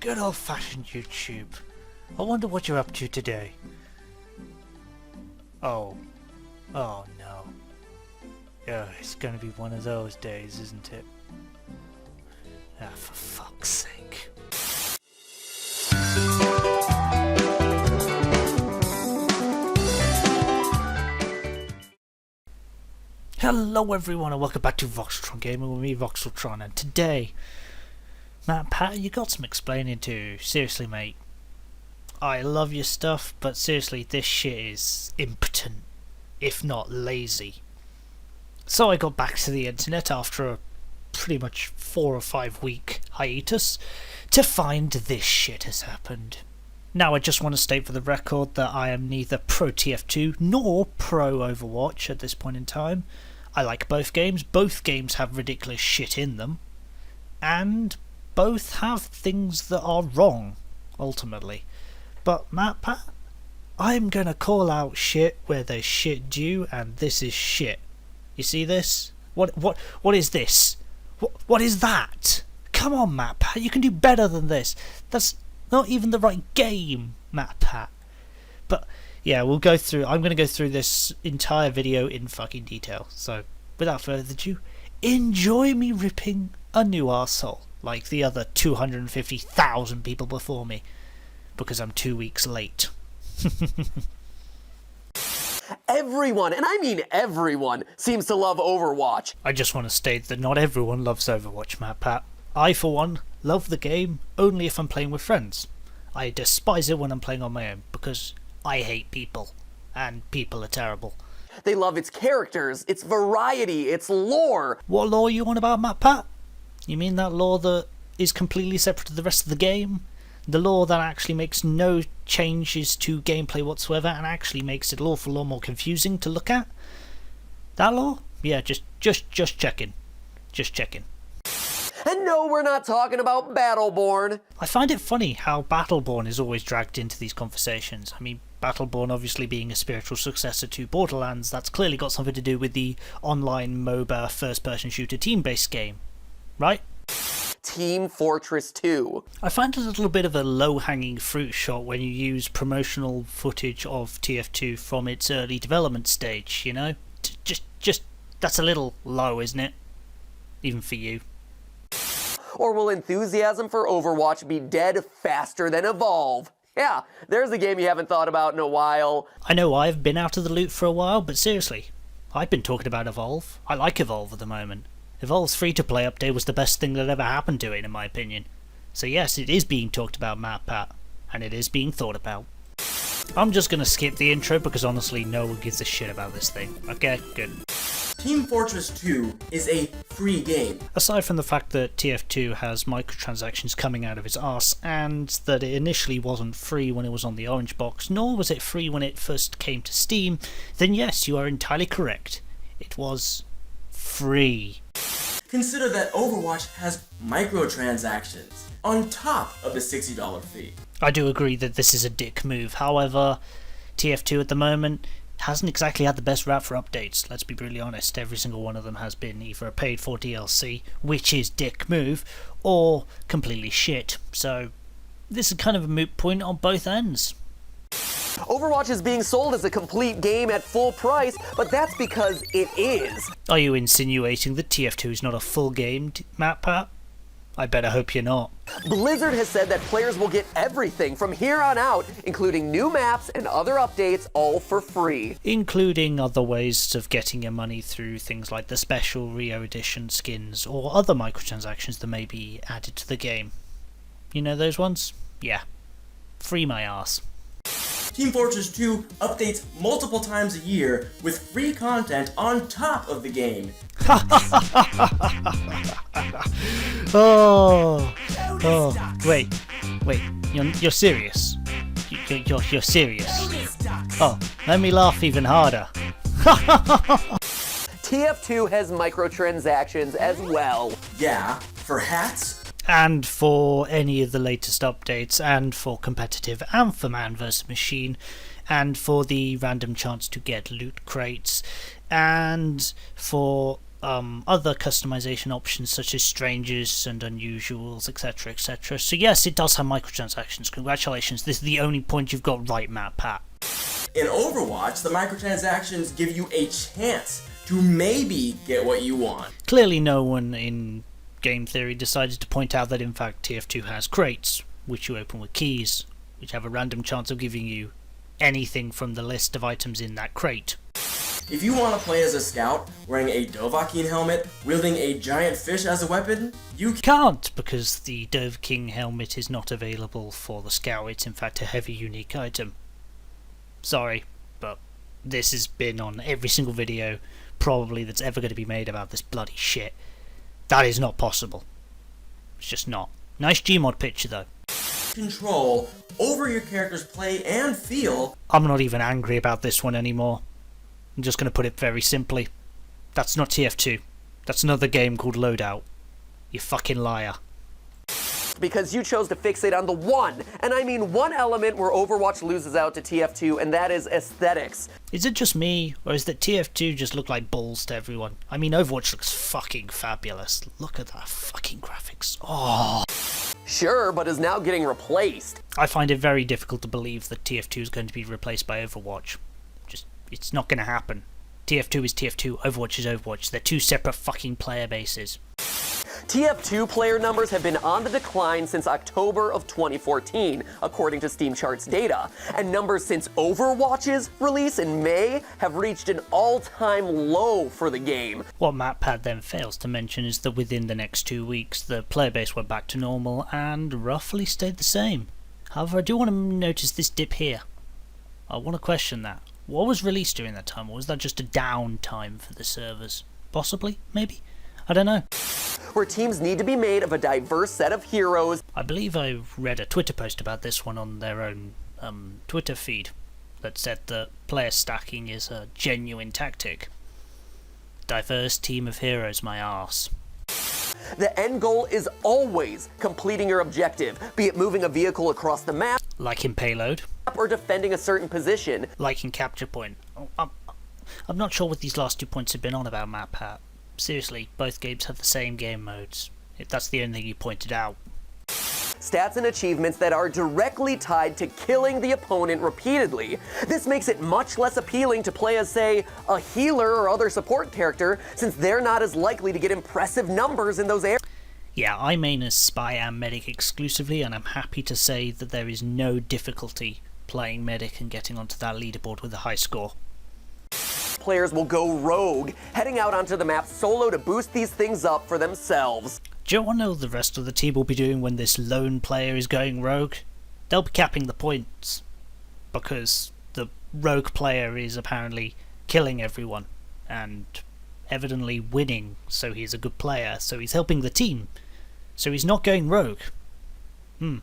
Good old-fashioned YouTube. I wonder what you're up to today. Oh. Oh no. Oh, it's gonna be one of those days, isn't it? Ah, for fuck's sake. Hello everyone and welcome back to VoxelTron Gaming with me, VoxelTron, and today, MatPat, you got some explaining to do. Seriously, mate. I love your stuff, but seriously, this shit is impotent, if not lazy. So I got back to the internet after a pretty much 4 or 5 week hiatus to find this shit has happened. Now I just want to state for the record that I am neither pro TF2 nor pro Overwatch at this point in time. I like both games have ridiculous shit in them, and both have things that are wrong, ultimately. But MatPat, I'm gonna call out shit where there's shit due, and this is shit. You see this? What is this? What is that? Come on, MatPat, you can do better than this. That's not even the right game, MatPat. But yeah, I'm going to go through this entire video in fucking detail. So without further ado, enjoy me ripping a new arsehole like the other 250,000 people before me, because I'm 2 weeks late. Everyone, and I mean everyone, seems to love Overwatch. I just want to state that not everyone loves Overwatch, MatPat. I, for one, love the game only if I'm playing with friends. I despise it when I'm playing on my own, because I hate people, and people are terrible. They love its characters, its variety, its lore. What lore are you on about, MatPat? You mean that lore that is completely separate to the rest of the game? The lore that actually makes no changes to gameplay whatsoever and actually makes it an awful lot more confusing to look at? That lore? Yeah, just checking. Just checking. And no, we're not talking about Battleborn. I find it funny how Battleborn is always dragged into these conversations. I mean, Battleborn obviously being a spiritual successor to Borderlands, that's clearly got something to do with the online MOBA first-person shooter team-based game, right? Team Fortress 2. I find it a little bit of a low-hanging fruit shot when you use promotional footage of TF2 from its early development stage, you know? Just that's a little low, isn't it? Even for you. Or will enthusiasm for Overwatch be dead faster than Evolve? Yeah, there's a game you haven't thought about in a while. I know I've been out of the loop for a while, but seriously, I've been talking about Evolve. I like Evolve at the moment. Evolve's free-to-play update was the best thing that ever happened to it, in my opinion. So yes, it is being talked about, MatPat, and it is being thought about. I'm just gonna skip the intro because honestly no one gives a shit about this thing. Okay, good. Team Fortress 2 is a free game. Aside from the fact that TF2 has microtransactions coming out of its arse, and that it initially wasn't free when it was on the orange box, nor was it free when it first came to Steam, then yes, you are entirely correct. It was free. Consider that Overwatch has microtransactions on top of the $60 fee. I do agree that this is a dick move, however, TF2 at the moment hasn't exactly had the best rap for updates, let's be brutally honest. Every single one of them has been either a paid for DLC, which is dick move, or completely shit, so this is kind of a moot point on both ends. Overwatch is being sold as a complete game at full price, but that's because it is. Are you insinuating that TF2 is not a full game, MatPat? I better hope you're not. Blizzard has said that players will get everything from here on out, including new maps and other updates, all for free. Including other ways of getting your money through things like the special Rio Edition skins or other microtransactions that may be added to the game. You know those ones? Yeah. Free my ass. Team Fortress 2 updates multiple times a year with free content on top of the game. Wait, you're serious? You're serious? Oh, let me laugh even harder. TF2 has microtransactions as well. Yeah, for hats. And for any of the latest updates, and for competitive, and for man vs machine, and for the random chance to get loot crates, and for other customization options such as strangers and unusuals, etc, etc. So yes, it does have microtransactions. Congratulations, this is the only point you've got right, MatPat. In Overwatch, the microtransactions give you a chance to maybe get what you want. Clearly no one in game theory decided to point out that in fact TF2 has crates, which you open with keys, which have a random chance of giving you anything from the list of items in that crate. If you want to play as a scout, wearing a Dovahkiin helmet, wielding a giant fish as a weapon, you can't, because the Dovahkiin helmet is not available for the scout. It's in fact a heavy unique item. Sorry, but this has been on every single video probably that's ever going to be made about this bloody shit. That is not possible. It's just not. Nice Gmod picture though. Control over your character's play and feel. I'm not even angry about this one anymore. I'm just going to put it very simply. That's not TF2. That's another game called Loadout. You fucking liar. Because you chose to fixate on the one, and I mean one element where Overwatch loses out to TF2, and that is aesthetics. Is it just me, or is that TF2 just look like balls to everyone? I mean, Overwatch looks fucking fabulous. Look at that fucking graphics. Oh. Sure, but is now getting replaced. I find it very difficult to believe that TF2 is going to be replaced by Overwatch. It's not going to happen. TF2 is TF2, Overwatch is Overwatch. They're two separate fucking player bases. TF2 player numbers have been on the decline since October of 2014, according to Steam Charts data, and numbers since Overwatch's release in May have reached an all-time low for the game. What MatPat then fails to mention is that within the next 2 weeks, the player base went back to normal and roughly stayed the same. However, I do want to notice this dip here. I want to question that. What was released during that time, or was that just a downtime for the servers? Possibly? Maybe? I don't know. Where teams need to be made of a diverse set of heroes. I believe I read a Twitter post about this one on their own Twitter feed that said that player stacking is a genuine tactic. Diverse team of heroes, my arse. The end goal is always completing your objective, be it moving a vehicle across the map, like in Payload, or defending a certain position, like in Capture Point. I'm not sure what these last 2 points have been on about MatPat. Seriously, both games have the same game modes, if that's the only thing you pointed out. Stats and achievements that are directly tied to killing the opponent repeatedly. This makes it much less appealing to play as, say, a healer or other support character, since they're not as likely to get impressive numbers in those areas. Yeah, I main as Spy and Medic exclusively, and I'm happy to say that there is no difficulty playing Medic and getting onto that leaderboard with a high score. Players will go rogue, heading out onto the map solo to boost these things up for themselves. Do you want to know what the rest of the team will be doing when this lone player is going rogue? They'll be capping the points, because the rogue player is apparently killing everyone, and evidently winning, so he's a good player, so he's helping the team, so he's not going rogue. In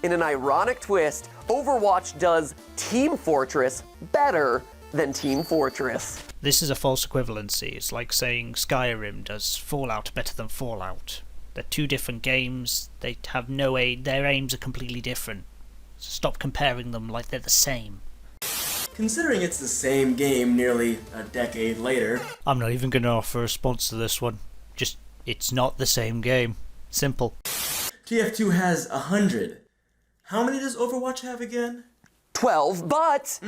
an ironic twist, Overwatch does Team Fortress better than Team Fortress. This is a false equivalency. It's like saying Skyrim does Fallout better than Fallout. They're two different games. They have no aim. Their aims are completely different. So stop comparing them like they're the same. Considering it's the same game nearly a decade later, I'm not even going to offer a response to this one. Just, it's not the same game. Simple. TF2 has 100. How many does Overwatch have again? 12, but...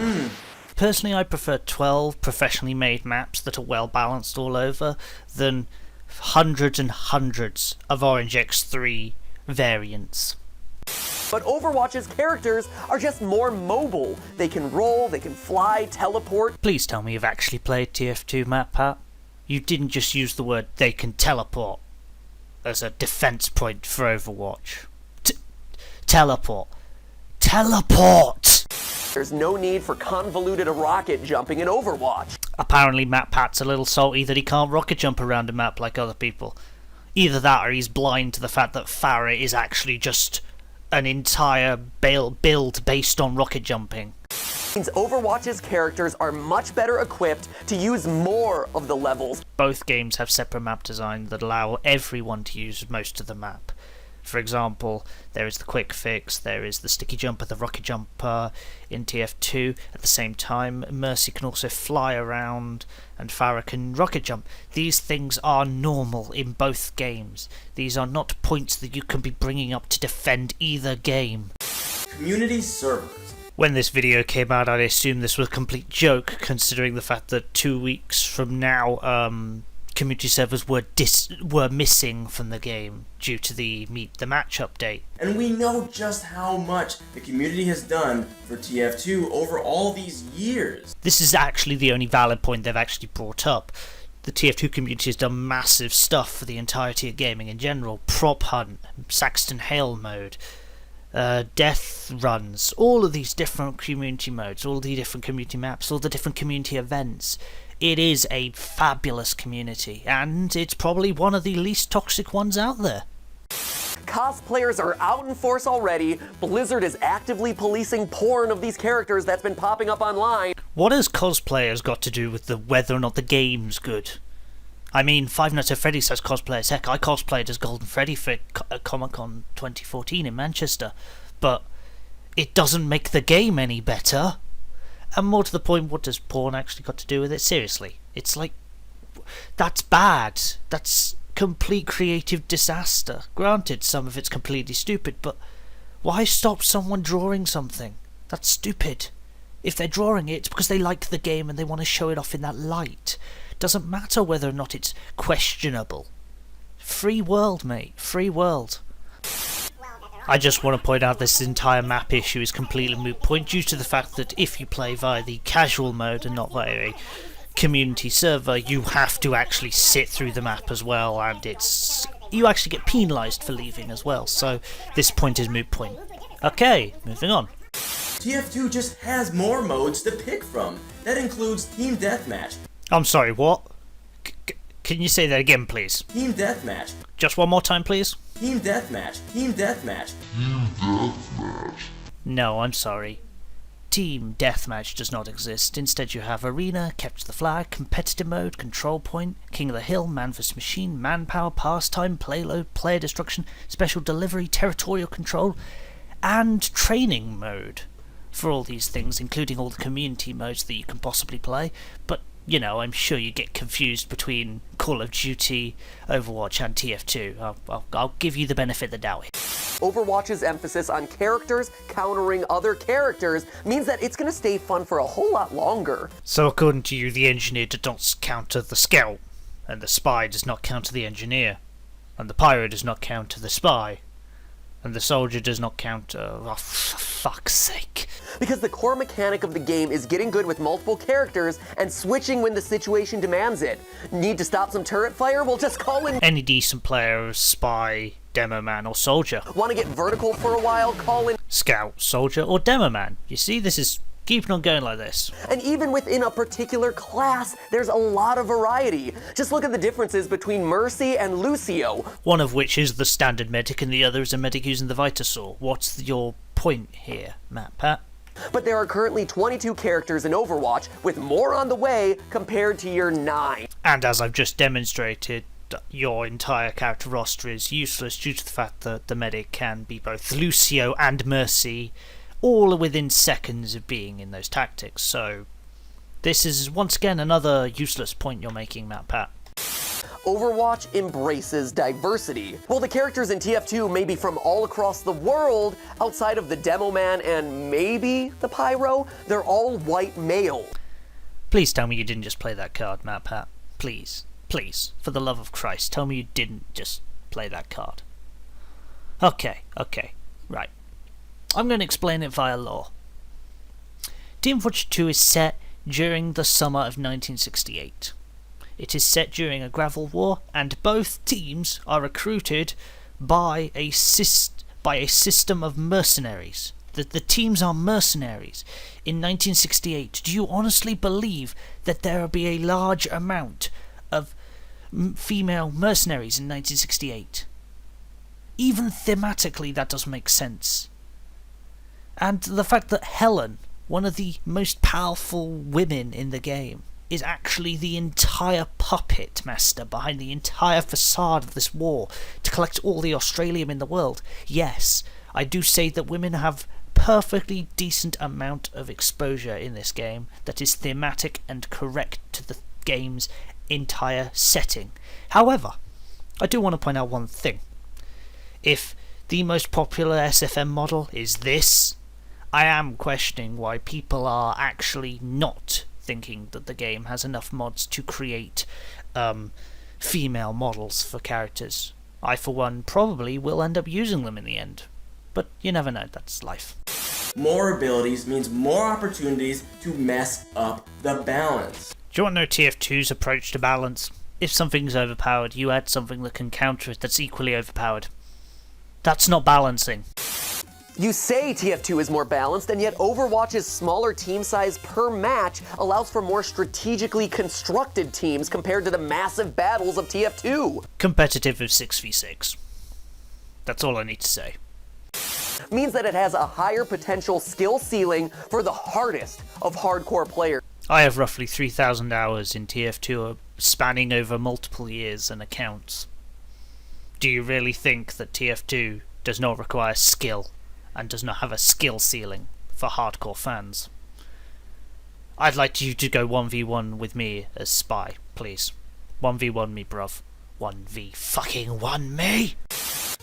Personally, I prefer 12 professionally made maps that are well balanced all over than hundreds and hundreds of Orange X3 variants. But Overwatch's characters are just more mobile. They can roll, they can fly, teleport. Please tell me you've actually played TF2, MatPat. You didn't just use the word "they can teleport" as a defense point for Overwatch. Teleport. Teleport! There's no need for convoluted rocket jumping in Overwatch. Apparently MatPat's a little salty that he can't rocket jump around a map like other people. Either that or he's blind to the fact that Farah is actually just an entire build based on rocket jumping. Means Overwatch's characters are much better equipped to use more of the levels. Both games have separate map design that allow everyone to use most of the map. For example, there is the quick fix, there is the sticky jumper, the rocket jumper in TF2. At the same time, Mercy can also fly around and Farah can rocket jump. These things are normal in both games. These are not points that you can be bringing up to defend either game. Community servers. When this video came out, I assumed this was a complete joke, considering the fact that 2 weeks from now, community servers were missing from the game due to the Meet the Match update. And we know just how much the community has done for TF2 over all these years. This is actually the only valid point they've actually brought up. The TF2 community has done massive stuff for the entirety of gaming in general. Prop hunt, Saxton Hale mode, death runs, all of these different community modes, all the different community maps, all the different community events. It is a fabulous community, and it's probably one of the least toxic ones out there. Cosplayers are out in force already. Blizzard is actively policing porn of these characters that's been popping up online. What has cosplayers got to do with whether or not the game's good? I mean, Five Nights at Freddy's has cosplayers. Heck, I cosplayed as Golden Freddy for Comic-Con 2014 in Manchester. But it doesn't make the game any better. And more to the point, what does porn actually got to do with it? Seriously. It's like, that's bad. That's complete creative disaster. Granted, some of it's completely stupid, but why stop someone drawing something? That's stupid. If they're drawing it, it's because they like the game and they want to show it off in that light. Doesn't matter whether or not it's questionable. Free world, mate. Free world. I just want to point out this entire map issue is completely moot point due to the fact that if you play via the casual mode and not via a community server, you have to actually sit through the map as well, and you actually get penalised for leaving as well, so this point is moot point. Okay, moving on. TF2 just has more modes to pick from. That includes Team Deathmatch. I'm sorry, what? Can you say that again, please? Team Deathmatch. Just one more time, please? Team Deathmatch. Team Deathmatch. Team Deathmatch. No, I'm sorry. Team Deathmatch does not exist. Instead you have Arena, Capture the Flag, Competitive Mode, Control Point, King of the Hill, Man vs Machine, Manpower, Pastime, Playload, Player Destruction, Special Delivery, Territorial Control, and Training Mode. For all these things, including all the community modes that you can possibly play, but you know, I'm sure you get confused between Call of Duty, Overwatch and TF2. I'll give you the benefit of the doubt. Overwatch's emphasis on characters countering other characters means that it's going to stay fun for a whole lot longer. So according to you, the engineer does not counter the scout, and the spy does not counter the engineer, and the pirate does not counter the spy, and the soldier does not counter... Oh, for fuck's sake. Because the core mechanic of the game is getting good with multiple characters and switching when the situation demands it. Need to stop some turret fire? Well, just call in... Any decent player, spy, demo man, or soldier. Want to get vertical for a while? Call in... Scout, soldier, or demo man. You see, this is keeping on going like this. And even within a particular class, there's a lot of variety. Just look at the differences between Mercy and Lucio. One of which is the standard medic and the other is a medic using the Vitasaur. What's your point here, MatPat? But there are currently 22 characters in Overwatch, with more on the way compared to your 9. And as I've just demonstrated, your entire character roster is useless due to the fact that the medic can be both Lucio and Mercy, all within seconds of being in those tactics. So this is once again another useless point you're making, MatPat. Overwatch embraces diversity. While the characters in TF2 may be from all across the world, outside of the Demo Man and maybe the Pyro, they're all white male. Please tell me you didn't just play that card, MatPat. Please, please, for the love of Christ, tell me you didn't just play that card. Okay, right. I'm going to explain it via lore. Team Overwatch 2 is set during the summer of 1968. It is set during a gravel war, and both teams are recruited by a system of mercenaries. The teams are mercenaries. In 1968, do you honestly believe that there will be a large amount of female mercenaries in 1968? Even thematically, that doesn't make sense. And the fact that Helen, one of the most powerful women in the game, is actually the entire puppet master behind the entire facade of this war to collect all the Australium in the world, yes, I do say that women have perfectly decent amount of exposure in this game that is thematic and correct to the game's entire setting. However, I do want to point out one thing. If the most popular SFM model is this, I am questioning why people are actually not thinking that the game has enough mods to create female models for characters. I, for one, probably will end up using them in the end. But you never know, that's life. More abilities means more opportunities to mess up the balance. Do you want to know TF2's approach to balance? If something's overpowered, you add something that can counter it that's equally overpowered. That's not balancing. You say TF2 is more balanced, and yet Overwatch's smaller team size per match allows for more strategically constructed teams compared to the massive battles of TF2. Competitive of 6v6. That's all I need to say. Means that it has a higher potential skill ceiling for the hardest of hardcore players. I have roughly 3,000 hours in TF2 spanning over multiple years and accounts. Do you really think that TF2 does not require skill and does not have a skill ceiling for hardcore fans? I'd like you to go 1v1 with me as Spy, please. 1v1 me, bruv. 1v1 me!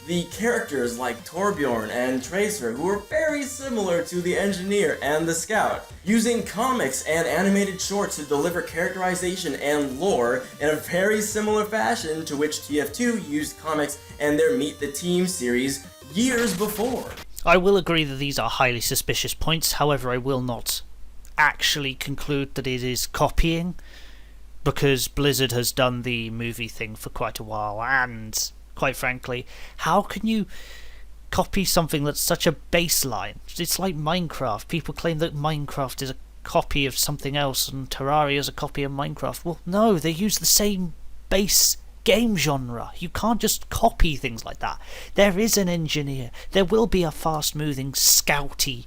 The characters like Torbjorn and Tracer, who are very similar to the Engineer and the Scout, using comics and animated shorts to deliver characterization and lore in a very similar fashion to which TF2 used comics and their Meet the Team series years before. I will agree that these are highly suspicious points, however I will not actually conclude that it is copying, because Blizzard has done the movie thing for quite a while, and quite frankly, how can you copy something that's such a baseline? It's like Minecraft. People claim that Minecraft is a copy of something else and Terraria is a copy of Minecraft. Well, no, they use the same base game genre. You can't just copy things like that. There is an engineer. There will be a fast-moving, scouty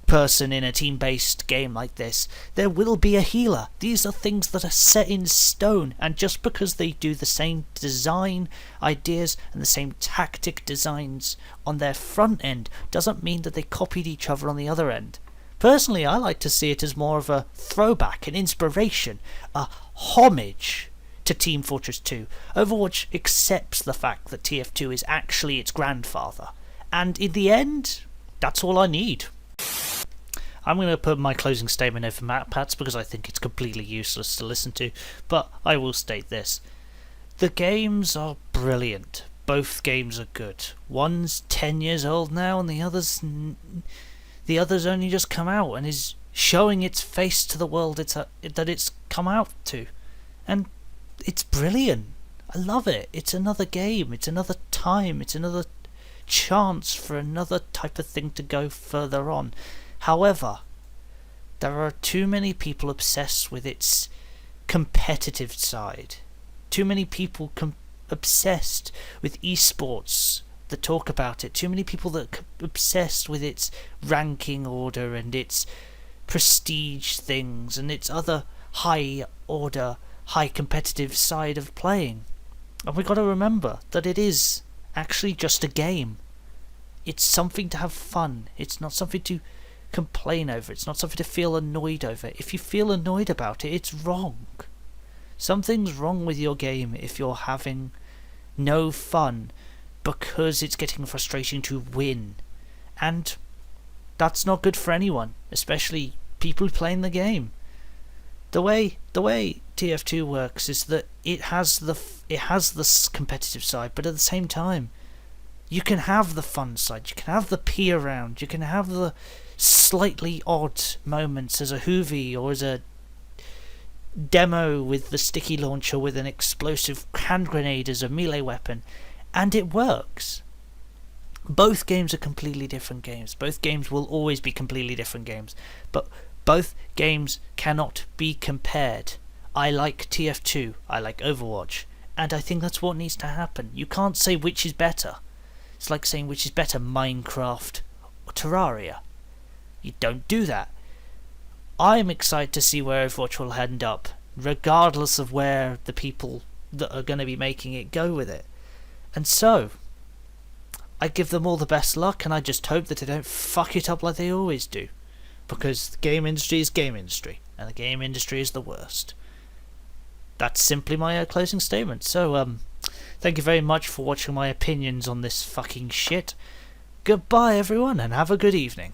person in a team-based game like this. There will be a healer. These are things that are set in stone, and just because they do the same design ideas and the same tactic designs on their front end doesn't mean that they copied each other on the other end. Personally, I like to see it as more of a throwback, an inspiration, a homage to Team Fortress 2. Overwatch accepts the fact that TF2 is actually its grandfather, and in the end, that's all I need. I'm going to put my closing statement over MatPat's because I think it's completely useless to listen to, but I will state this. The games are brilliant. Both games are good. One's 10 years old now and the other's only just come out and is showing its face to the world that it's come out to. And it's brilliant. I love it. It's another game. It's another time. It's another chance for another type of thing to go further on. However, there are too many people obsessed with its competitive side. Too many people obsessed with esports that talk about it. Too many people that obsessed with its ranking order and its prestige things and its other high order, high competitive side of playing. And we've got to remember that it is actually just a game. It's something to have fun. It's not something to complain over. It's not something to feel annoyed over. If you feel annoyed about it, it's wrong. Something's wrong with your game if you're having no fun because it's getting frustrating to win. And that's not good for anyone, especially people playing the game. The way TF2 works is that it has this competitive side, but at the same time, you can have the fun side, you can have the pee around, you can have the slightly odd moments as a hoovie or as a demo with the sticky launcher with an explosive hand grenade as a melee weapon, and it works. Both games are completely different games. Both games will always be completely different games, but both games cannot be compared. I like TF2, I like Overwatch, and I think that's what needs to happen. You can't say which is better. It's like saying which is better, Minecraft or Terraria. You don't do that. I'm excited to see where Overwatch will end up, regardless of where the people that are going to be making it go with it. And so, I give them all the best luck, and I just hope that they don't fuck it up like they always do. Because the game industry is game industry, and the game industry is the worst. That's simply my closing statement. So, thank you very much for watching my opinions on this fucking shit. Goodbye everyone, and have a good evening.